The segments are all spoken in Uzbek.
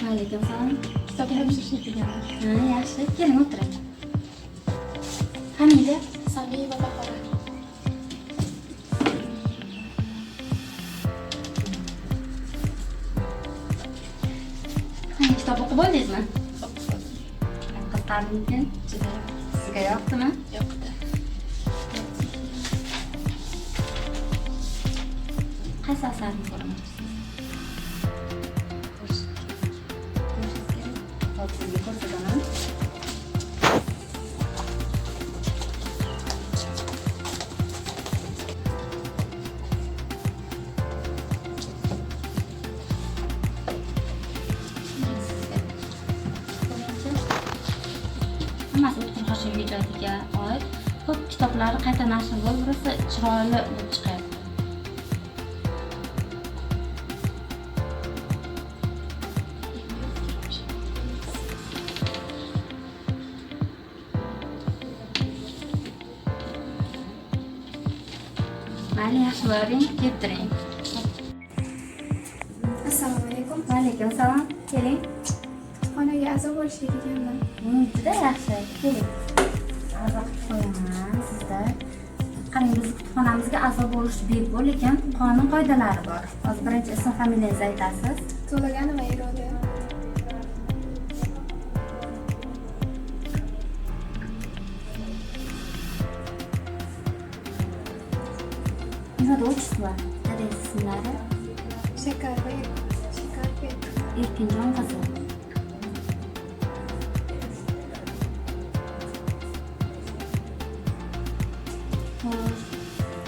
Alaykum-salom. Kitobni topshirishga kelganman. Ha, yaxshi. Keling, o'tiring. Familiya? Soliyeva Bahora. Kitob o'qib oldingizmi? O'qidim. Qiziqarmikan? Juda Sizga yoqdimi? yoqdi. Qaysi asarni ko'rmoqchisiz? Hop, sizga ko'rsataman. Hammasi O'tkir Hoshimov ijodiga oid. Ko'p kitoblari qayta nashr bo'lib, birisi chiroyli bo'lib chiqyapti. Mayli, yaxshi boring, keltiring. Assalomu alaykum. Va alaykum-salom. Keling. Kutubxonaga a'zo bo'lishga kelganman. Juda yaxshi. Keling. A'zo qilib qo'yaman sizda. Qarang, biz kutubxonamizga a'zo bo'lish bepul, lekin qonun qoidalari bor. Hozir birinchi ism familiyangizni aytasiz. To'laganova Iroda. Nima o'chisi? Dadang ismlari? Shakarbek. Erkinjon qizi.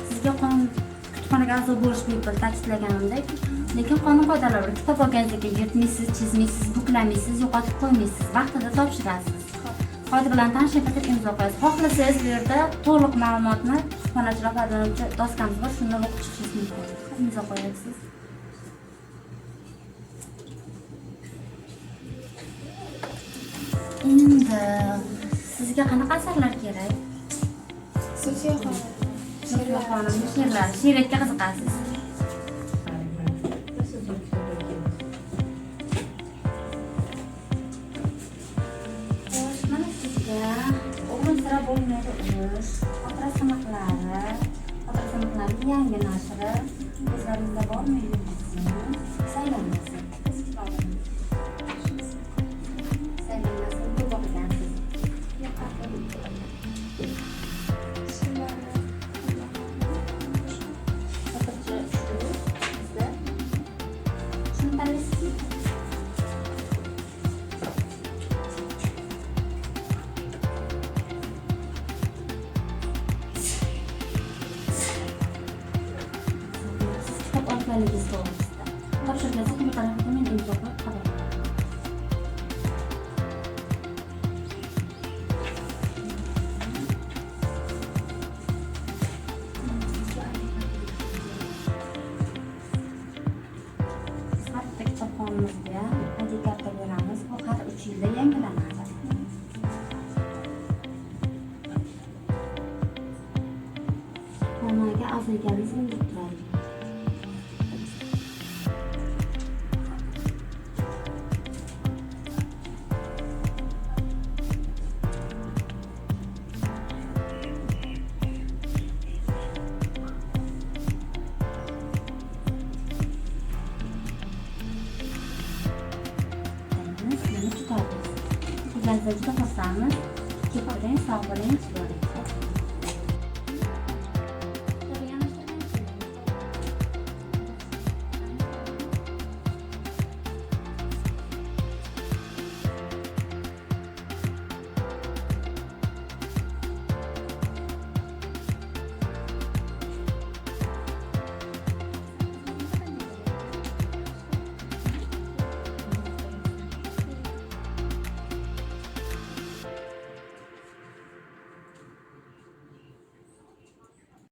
Sizga kutubxonaga a'zo bo'lish bepul ta'kidlaganimdek, lekin qonun qoidalari bor. Kitob olganingizdan keyin yirtmaysiz, chizmaysiz, buklamaysiz, yo'qotib qo'ymaysiz, vaqtida topshirasiz. Qoida bilan tanishib bitib imzo qo'yasiz. Xohlasangiz bu yerda to'liq ma'lumotni kutubxonachilar foydalanuvchi doskamiz bor, shunda o'qib chiqishingiz mumkin. Imzo qo'yasiz. Endi sizga qanaqa asarlar kerak? Sofiya xonim. Sofiya xonimning she'rlari. She'riyatga qiziqasiz. Mana sizga o'g'il sira bo'lmaydi urush, xotira siniqlari yangi nashri, ko'zlaringizda bormi yulduzim, saylanmasin. Saylanmasin, ko'p o'qigansiz. Shuni tanlaysizmi? Kitob olganligingiz to'g'risida. Topshirgansiz bu tarafga men imzo qo'yib qabul qilaman. Sifatli kitobxonamizga hadya karta beramiz. Bu har 3 yilda yangilanadi. Xonaga a'zo ekanligingizni bildirib turadi. Sizlarga juda xursandmiz. Keling, sog' bo'ling, xush bo'ling.